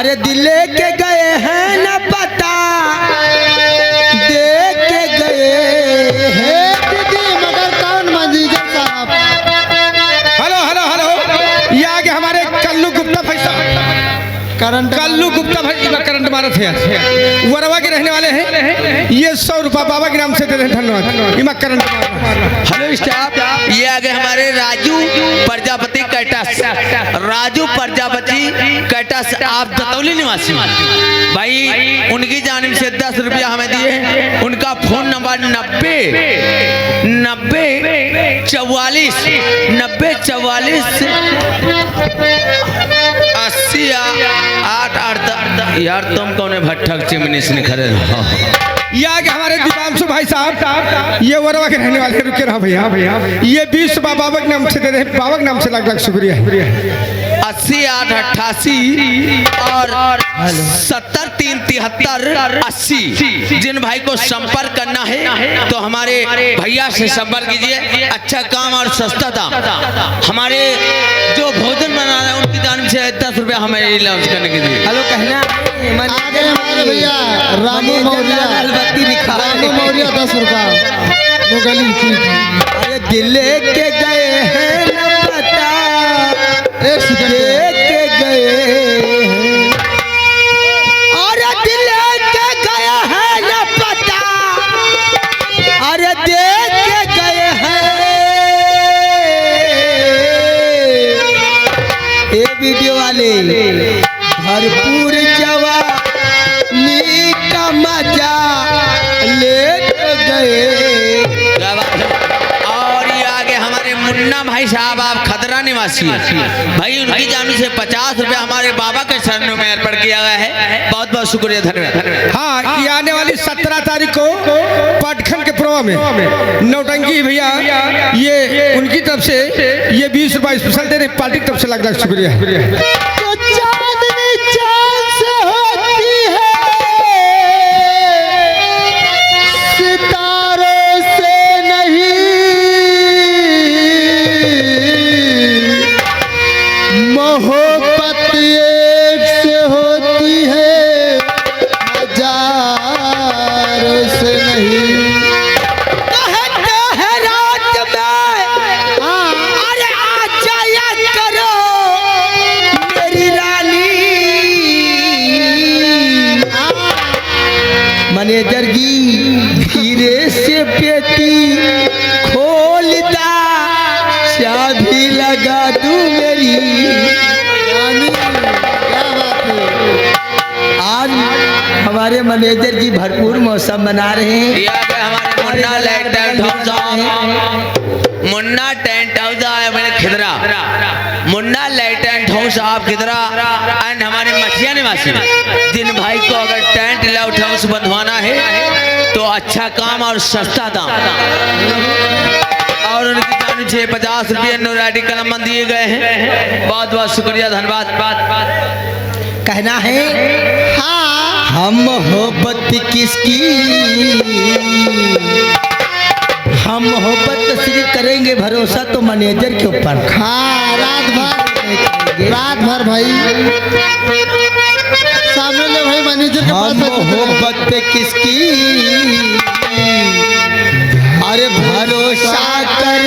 अरे दिल के गए हैं न पता दे के गए हैं दीदी मगर कौन मैनेजर साहब? हेलो हेलो हेलो, ये आगे हमारे कल्लू गुप्ता भाई साहब, कल्लू गुप्ता भाई करंट मारत है, वरवा के रहने वाले हैं। ये 100 रुपया बाबा के नाम से दे रहे हैं, धन्यवाद। इमा करंट। हेलो स्टाफ, ये आगे हमारे राजू प्रजापति कैटस, राजू प्रजापति कैटस, आप दतौली निवासी भाई, उनकी जानिब से 10 रुपया हमें दिए। उनका फोन नंबर 9044 80 8 यार, तुम कौन है भट्ठक चिमनी से निखरे। ये आगे हमारे दीपांशु भाई साहब, ये वरवा के रहने वाले, रुके रहो भैया। ये 20 रुपया बाबा के नाम से दे रहे हैं, बाबा के नाम से लाख लाख शुक्रिया। 80 8 88 और 70 3 73 80। जिन भाई को संपर्क करना है तो हमारे भैया से संपर्क कीजिए। अच्छा काम और सस्ता दाम। हमारे जो भोजन बना रहे हैं उनकी जानिब से 10 रुपया हमें लॉन्च करने के लिए। हेलो कहना आगे हमारे भैया रामू मौर्य, रामू मौर्य 10 रुपया मुगली की। अरे दिल के गए हैं न पता दे के गए हैं, अरे दिल के गए हैं न पता अरे दे के गए हैं। ये वीडियो वाले भरपूर जवानी का मजा ले गए। और ये आगे हमारे मुन्ना भाई साहब, आप खतरा निवासी भाई, उनकी जानिब से 50 रुपया हमारे बाबा के चरणों में अर्पण किया गया है। बहुत बहुत शुक्रिया, धन्यवाद। हाँ, ये आने वाली 17 तारीख को पाटखन के प्रोवा में नौटंकी भैया, ये उनकी तरफ से ये 20 रुपया स्पेशल दे रहे, पार्टी की तरफ से लाख लाख शुक्रिया। तो चांदनी चांद से होती है, सितारों से नहीं, मोहब्बत एक से होती है, हजारों से नहीं। कहते हैं रात में अरे आ जाया करो मेरी रानी। मैनेजर जी धीरे से पेटी खोलता, चाबी लगा दूं मेरी रानी। क्या बात है? आज हमारे मैनेजर जी भरपूर मौसम बना रहे हैं। ये आगे हमारे मुन्ना लाइट टेंट हाउस आए, मुन्ना टेंट हाउस आए मैंने खिदरा, मुन्ना लाइट टेंट हाउस आप खिदरा एंड हमारे मछिया निवासी। जिन भाई को अगर टेंट लाइट हाउस बंधवाना है तो अच्छा काम और सस्ता दाम, और उनकी जानिब से 50 रुपये नूराडी कलम दिए गए हैं। बहुत बहुत शुक्रिया, धन्यवाद। कहना है हम मोहब्बत किसकी, हम मोहब्बत सिर्फ करेंगे भरोसा तो मैनेजर के ऊपर। हाँ, रात भर भाई सामने ले भाई मैनेजर के हम पास। मोहब्बत किसकी अरे भरोसा कर,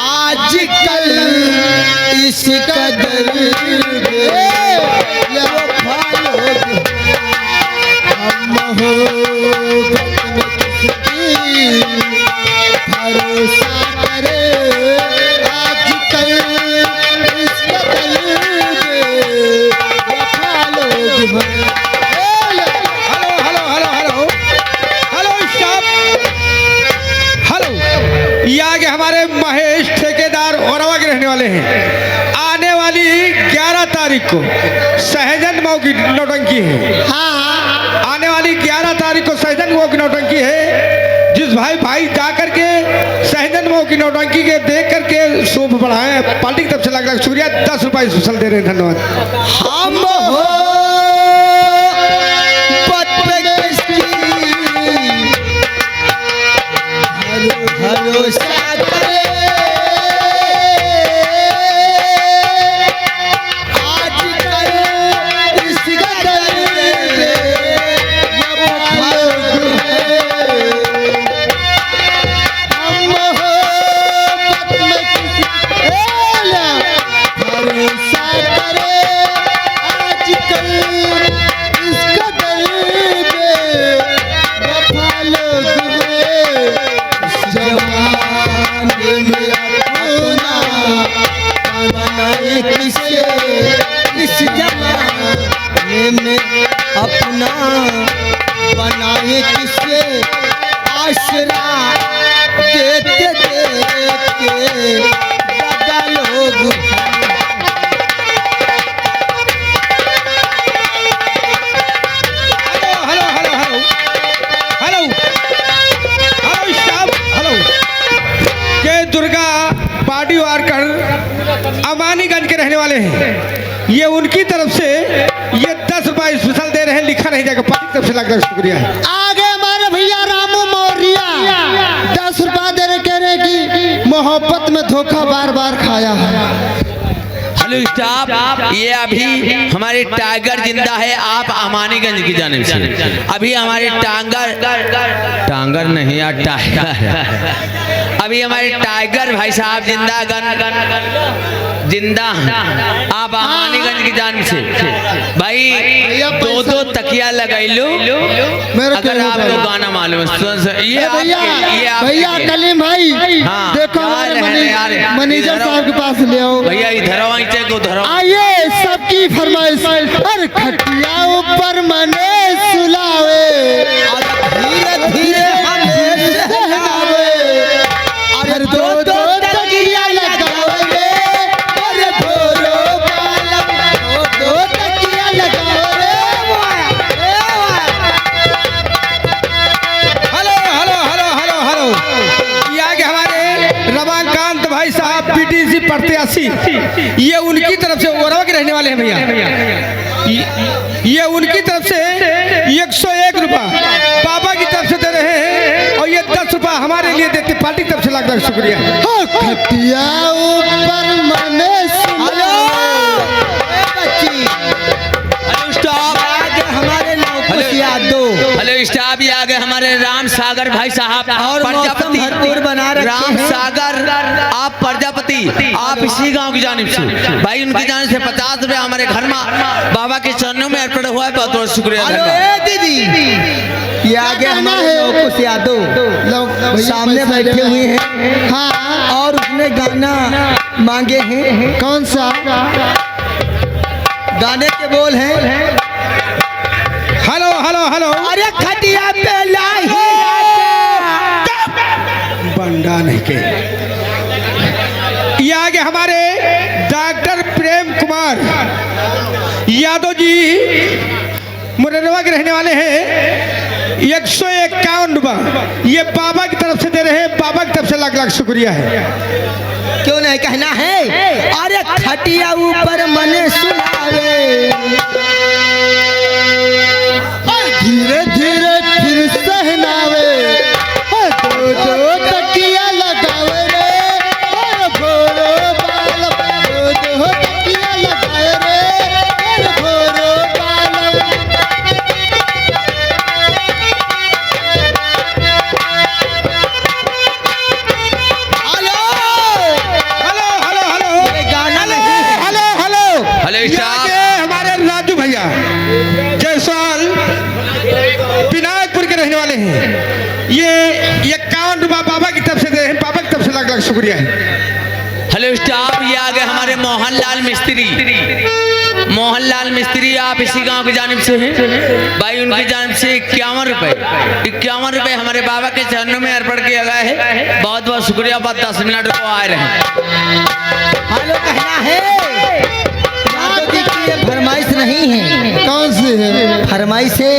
आजकल इस कदर भरोसा करे, आजकल इस कदर वफा लोग हैं। Hello hello hello hello hello staff, hello. ये आगे हमारे महेश ठेकेदार औरवा के रहने वाले हैं। आने वाली 11 तारीख को सहजन मऊ की नौटंकी है। आने वाली 11 तारीख को सहजन मऊ की नौटंकी है। जिस भाई जा करके सहजन मऊ की नौटंकी के देख करके शोभ बढ़ाए, पार्टी की तरफ से लाख लाख शुक्रिया। 10 रुपये स्पेशल दे रहे हैं, धन्यवाद। हम हो भरोसा करे, किसे इस जमाने में अपना बनाए किसे आसरा देते देते दादा लोग hello hello hello hello hello staff hello के दुर्गा पार्टी वारकर अमानीगंज के रहने वाले हैं। ये उनकी तरफ से ये 10 रुपए स्पेशल दे रहे हैं, लिखा नहीं जाएगा, पार्टी की तरफ से लाख शुक्रिया है। आगे हमारे भैया रामू मौर्य 10 रुपया दे रहे, कह रहे कि मोहब्बत में धोखा बार बार खाया है। हेलो स्टाफ, ये अभी हमारे टाइगर जिंदा है, आप अमानीगंज की जानिब से अभी हमारे टांगर नहीं यार टाइगर अभी हमारे टाइगर भाई साहब जिंदा आप अमानीगंज की जानिब से भाई 2-2 तकिया लगाई लो। अगर आपको गाना मालूम है ये भैया कलीम भाई देखो हमारे मैनेजर साहब के पास ले आओ भैया, इधर आइए सबकी फरमाइश। अरे खटिया ऊपर मने सुलावे, धीरे धीरे हमें सहलावे, अरे दो दो तकिया लगावे, अरे भोरो बालम दो तकिया लगावे। Hello hello hello hello hello ये आगे हमारे रमाकांत भाई साहब पीटीसी प्रत्याशी, ये उनकी तरफ से ओरवा के रहने वाले हैं भैया। ये उनकी तरफ से 101 रुपया बाबा की तरफ से दे रहे हैं और ये 10 रुपया हमारे लिए देते, पार्टी की तरफ से लाख लाख शुक्रिया। खटिया ऊपर मने सुलावे। हमारे हेलो स्टाफ, ये आगे हमारे राम सागर भाई साहब और प्रजापति भरपूर बना रखे राम हैं। सागर आप प्रजापति, आप इसी गांव की जानिब से भाई उनकी जानिब से 50 रुपया हमारे घर में बाबा के चरणों में अर्पण हुआ है। बहुत बहुत शुक्रिया। हेलो दीदी, ये आगे हमारे कुछ यादव सामने बैठे हुए हैं। हाँ और उसने गाना मांगे हैं। कौन सा गाने के बोल हैं, हेलो हेलो हेलो अरे खटिया पे लाही बंडा नहीं के। ये आगे हमारे डॉक्टर प्रेम कुमार यादव जी मुरैना के रहने वाले हैं। 151 रुपया ये बाबा की तरफ से दे रहे हैं, बाबा की तरफ से लाख लाख शुक्रिया है। क्यों नहीं कहना है, अरे खटिया ऊपर मने सुनावे, धीरे धीरे फिर सहनावे, दो दो तकिया लगावे रे, अरे भोरो बालम दो दो तकिया लगावे रे, अरे भोरो बालम। हेलो हेलो हेलो हेलो गाना हेलो नहीं है। हेलो हेलो हेलो ये स्टाफ, आगे हमारे राजू भैया जयसवाल विनायकपुर के रहने वाले हैं। ये 51 रुपया बाबा की तरफ से दे रहे हैं, बाबा की तरफ से लाख लाख शुक्रिया है। हेलो स्टाफ, ये आगे हमारे मोहनलाल मिस्त्री आप इसी गांव की जानिब से हैं भाई, उनकी जानिब से 51 रुपए हमारे बाबा के चरणों में अर्पण किया गया है। बहुत बहुत शुक्रिया। बाद 10 मिनट को आए रहे। हेलो कहना है, यादव जी की ये फरमाइश नहीं है। कौन सी है फरमाइश है,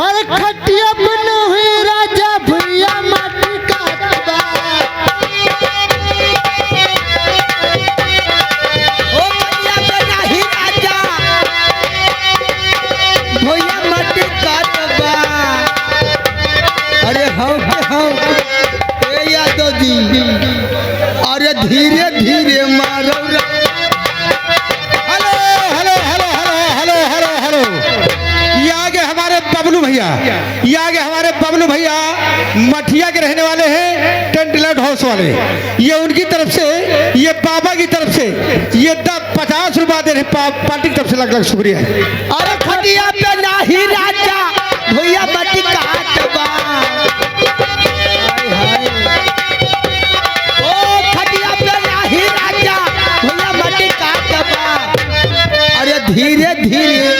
अरे खटिया बनो हुई राजा भैया माटी का तबा, ओ खटिया पे नाही राजा भैया मटी काटबा। अरे हाँ ए यादव जी, अरे धीरे धीरे मारो hello hello hello hello hello hello hello ये आगे हमारे बबलू भैया, ये आगे हमारे बबलू भैया मठिया के रहने वाले हैं, टेंट लाइट हाउस वाले। ये उनकी तरफ से, ये बाबा की तरफ से ये 50 रुपया दे रहे हैं, पार्टी की तरफ से लाख लाख शुक्रिया है। अरे खटिया पे नाही राजा भैया मटी काटबा। हाय हाय, ओ खटिया पे नाही राजा भैया धीरे धीरे,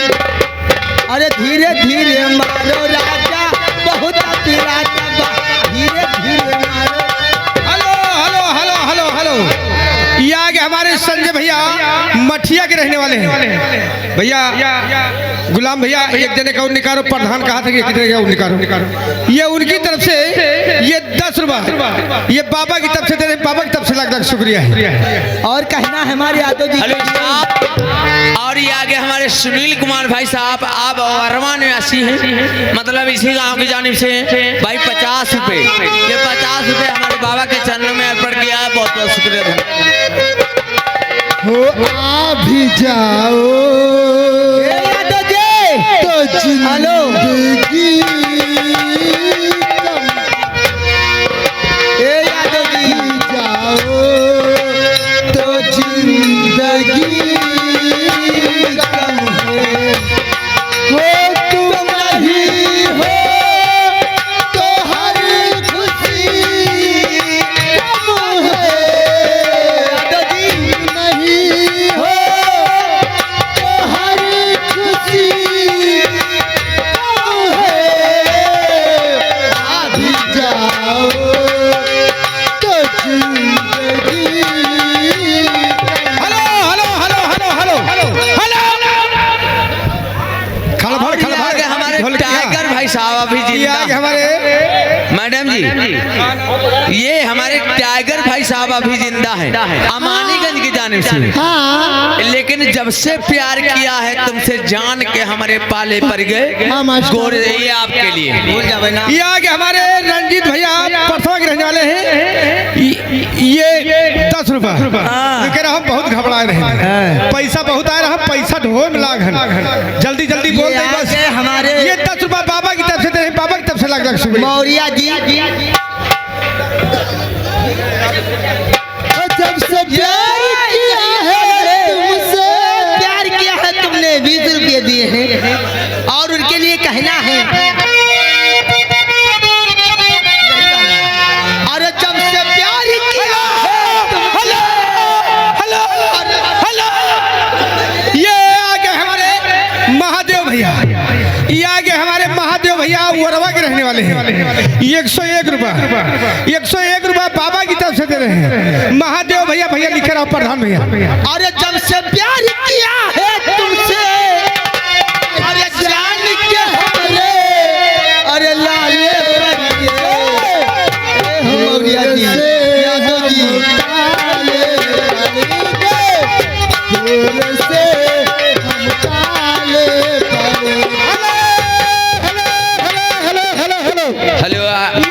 अरे धीरे धीरे मारो राजा, बहुत पिराता बा, धीरे धीरे मारो। Hello hello hello hello hello, ये आगे हमारे संजय भैया मठिया के रहने वाले हैं। भैया गुलाम भैया एक जने का निकारो, प्रधान कहा था कि कितने का निकारो। ये उनकी तरफ से ये 10 रुपए ये बाबा की तरफ से दे रहे, बाबा की तरफ से लाख लाख शुक्रिया है। और कहना है हमारे यादव जी हेलो स्टाफ। और ये आगे हमारे सुनील कुमार भाई साहब, आप वर्मा निवासी हैं, मतलब इसी गांव की जानिब से भाई 50 रुपए, ये 50 रुपए हमारे बाबा के चरणों में अर्पण किया है। बहुत बहुत शुक्रिया धन्यवाद। हो आ भी जाओ ए यादव जी तो जिंदगी ए यादव जी जाओ तो जिंदगी कम है, हो तुम नहीं हो तो हर खुशी कम है, यादव जी नहीं हो तो हर खुशी कम है, अभी जाओ तो जिंदगी hello hello hello hello hello hello, और ये आगे हमारे टाइगर भाई साहब अभी ये जिंदा आगे हैं। हमारे मैडम जी, ये हमारे टाइगर भाई साहब अभी जिंदा हैं, अमानीगंज की जानिब से। हाँ लेकिन जब से प्यार किया है तुमसे जान के हमारे पाले पड़ गए। हाँ, मास्टर। गोरे ये आपके लिए बोल जावे ना। ये आगे हमारे रंजीत भैया परसवा के रहने वाले हैं। ये 10 रुपए कह रहा हम बहुत घबराए रहे, पैसा बहुत आ रहा, पैसा ढो में लाग, जल्दी जल्दी बोल ये दे बस। आगे हमारे ये 10 रुपए बाबा की तरफ से दे रहे, बाबा की तरफ से लाख लाख शुक्रिया। मौर्या जी जब से प्यार किया है तुमसे, प्यार किया है तुमने, 20 रुपये दिए हैं और उनके लिए कहना है, अरे जब से प्यार किया है तुमसे, हेलो हेलो, ये आगे हमारे महादेव भैया, ये आगे हमारे महादेव भैया वरवा के रहने वाले हैं। 101 रुपए 101 रुपए बाबा की तरफ से दे रहे हैं। महादेव भैया भैया लिखे रहा प्रधान भैया। अरे जब से प्यार किया है तुमसे, अरे जान के हमरे, अरे लाले मौर्या जी यादव जी काले दूर से हम काले पड़े। हेलो ये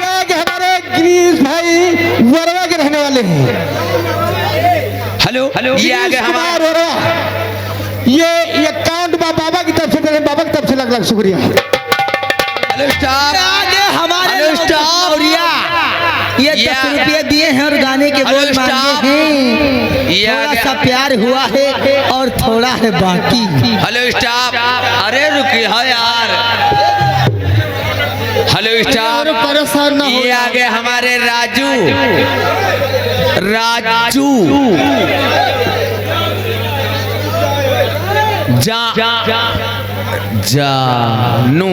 आगे हमारे गिरीश भाई वरवा के रहने वाले हैं। हेलो हेलो, ये आगे हमारे कुमार वरवा, ये अकाउंट बाबा की तरफ से दे रहे हैं, बाबा की तरफ से लाख लाख शुक्रिया। Hello staff. आगे हमारे हेलो स्टाफ। मौर्या ये 10 रुपये दिए हैं और गाने के हेलो बोल स्टाफ। मांगे हैं। ये थोड़ा आगे- सा प्यार हुआ है और थोड़ा है बाकी। Hello staff. अरे रुकिए हो यार। Hello staff. और परेशान ना हो। ये आगे हमारे राजू जानू,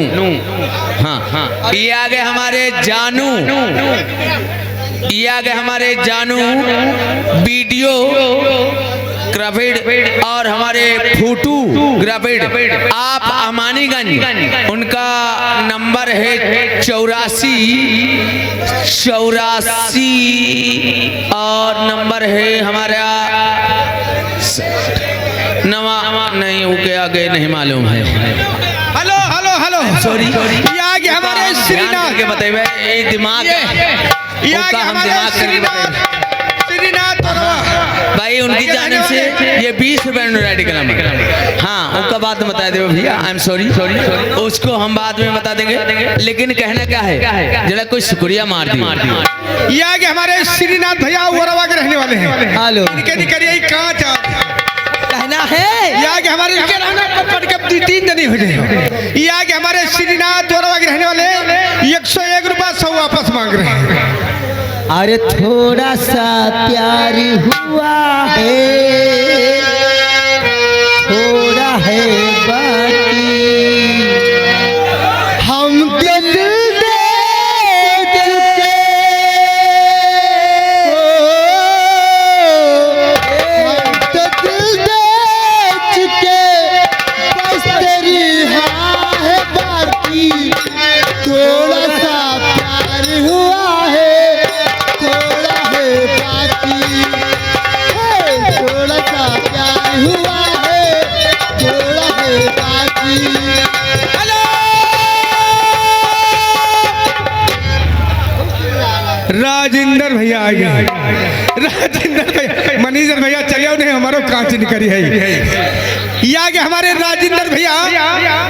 हाँ, ये आगे हमारे जानू, ये आगे हमारे जानू वीडियो ग्राफिड और हमारे फोटो ग्राफिड, आप अमानीगंज, उनका नंबर है 84 और नंबर है हमारा नवा नहीं, उसके आगे नहीं मालूम है। हेलो हेलो हेलो, सॉरी ये आगे हमारे श्रीनाथ के बताइए, ये दिमाग ये उसका आगे हम हमारे दिमाग करके श्रीनाथ वरवा। भाई उनकी जानिब से ये 20 रुपए रेडी का नंबर। हाँ, उनका बाद में बता दो भैया, आई एम सॉरी, उसको हम बाद में बता देंगे, लेकिन कहना क्या है, जरा कोई शुक्रिया मार दी। ये आगे हमारे श्रीनाथ भैया वरवा के रहने वाले हैं। हेलो इनके करिए कांच कहना है, ये आगे हमारे इनके रहना पकड़ के 3 दिन हो जाए। ये आगे हमारे श्रीनाथ वरवा के रहने वाले 101 रुपया 100 वापस मांग रहे हैं। अरे थोड़ा सा प्यार हुआ है, थोड़ा है राजेंद्र भैया मनीजर भैया चले नहीं हमारो कांच निकली है। ये आगे हमारे राजेंद्र भैया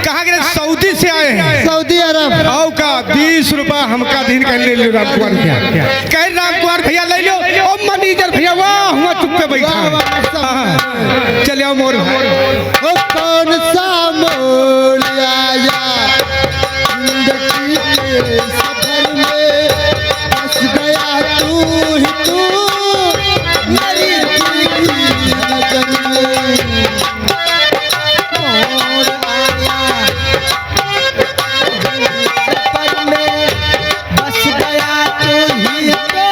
कहाँ के सऊदी से आए हैं, सऊदी अरब। आओ का 20 रुपया हमका दिन कह ले लो राम कुमार भैया, कह राम कुमार भैया ले लो। ओ मनीजर भैया वाह हुआ चुप पे बैठा। हाँ, चले आओ मोर ओ कौन सा मोड़ आया जिंदगी के सफर में, बस गया तू ही तू मेरी दिल की नजर में। मोड़ आया सफर में, बस गया तू ही तो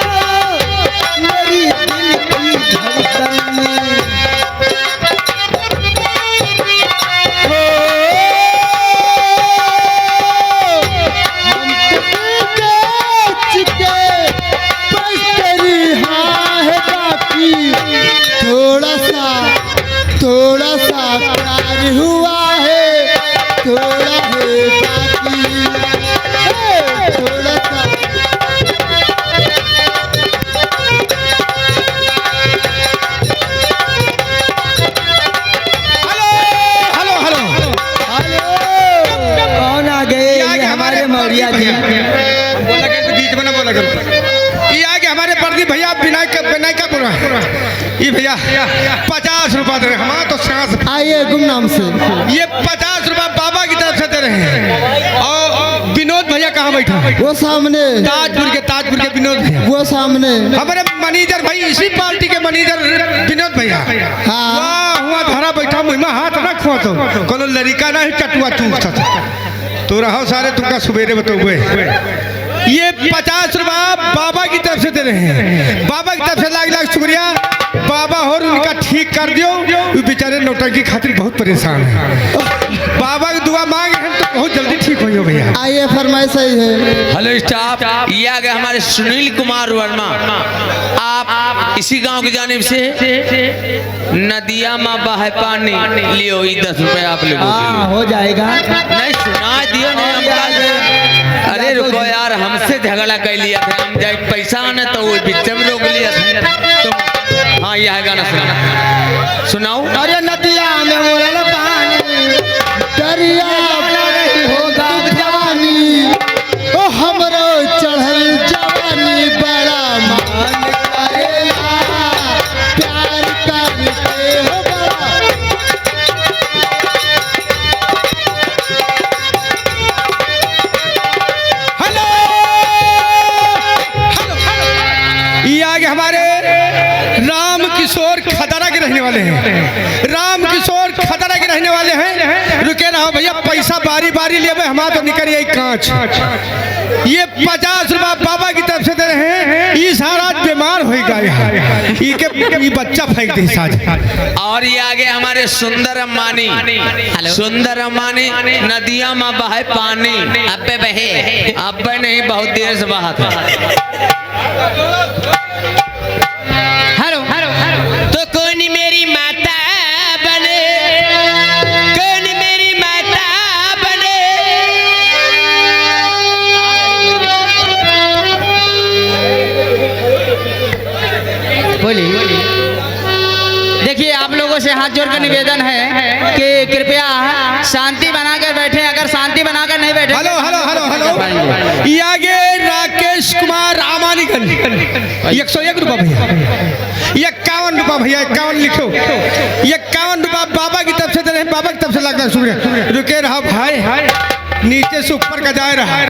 मेरी दिल की धड़कन में। थोड़ा सा प्यार हुआ है, थोड़ा है बाकी, थोड़ा सा। हेलो हेलो हेलो, कौन आ गए? ये हमारे मौर्या जी। बोला कर बीच में ना बोला कर। ये आगे हमारे प्रदीप भैया बिनाई का बोला ये भैया 50 रुपया दे रहे हमारा तो सांस। आइए गुमनाम से। ये 50 रुपया बाबा की तरफ से दे रहे हैं। और विनोद भैया कहाँ बैठा है? वो सामने, ताजपुर के विनोद भैया वो सामने। हमारे मैनेजर भाई, इसी पार्टी के मैनेजर विनोद भैया। हाँ। वाह हुआ धरा बैठा मुहिमा हाथ रख हुआ तो कोनो लड़का नहीं चटुआ चूक तो रहो सारे तुमका सुबेरे बताओ। ये 50 रुपया बाबा की तरफ से दे रहे हैं। बाबा की तरफ से लाख लाख शुक्रिया। बाबा और उनका ठीक कर दियो, वो बेचारे नौटंकी खातिर बहुत परेशान है। बाबा की दुआ मांगे हैं तो बहुत जल्दी ठीक हो भैया। आइए फरमाइश सही है। हेलो स्टाफ, ये आ गए हमारे सुनील कुमार वर्मा। आप इसी गांव की जानिब से नदिया में बहे पानी लियो, 10 रुपए आप लोगों हाँ, हो जाएगा। नहीं सुना दियो नहीं हमका। अरे रुको यार, हमसे झगड़ा कर लिया था हम, जब पैसा आने तो वो बीच में रोक लिया था तुम। हाँ यह गाना सुनाओ। अरे नदिया में मोरल पानी, दरिया होगा जवानी, ओ हमरो चढ़ल जवानी बड़ा मान करेला, प्यार करते हो बड़ा। हेलो ये आगे हमारे राम किशोर खतरा के रहने वाले हैं। राम किशोर खतरा के रहने वाले हैं। रुके रहो भैया, पैसा बारी बारी ले हमारा तो निकल यही कांच। ये 50 रुपया बाबा की तरफ से दे रहे हैं। ये सारा बीमार हो गया, ये बच्चा फेंक दे साज। और ये आगे हमारे सुंदर अम्मानी। सुंदर अम्मानी, नदिया में बहे पानी, अब्बे बहे, अब्बे नहीं बहुत देर से बहा था। हेलो हेलो हेलो, तो कौन मेरी माता बने, कौन मेरी माता बने। बोलिए। देखिए, आप लोगों से हाथ जोड़कर निवेदन है कि कृपया शांति बनाकर बैठे। अगर शांति बनाकर नहीं बैठे। हेलो हेलो हेलो हेलो, ये आगे राकेश कुमार आमानीगंज 101 रुपया भैया, 51 रुपया भैया, 51 लिखो। 51 रुपया बाबा की तरफ से दे रहे हैं। बाबा की तरफ से लाख लाख शुक्रिया। रुके रहा भाई, नीचे से ऊपर का जाए रहा।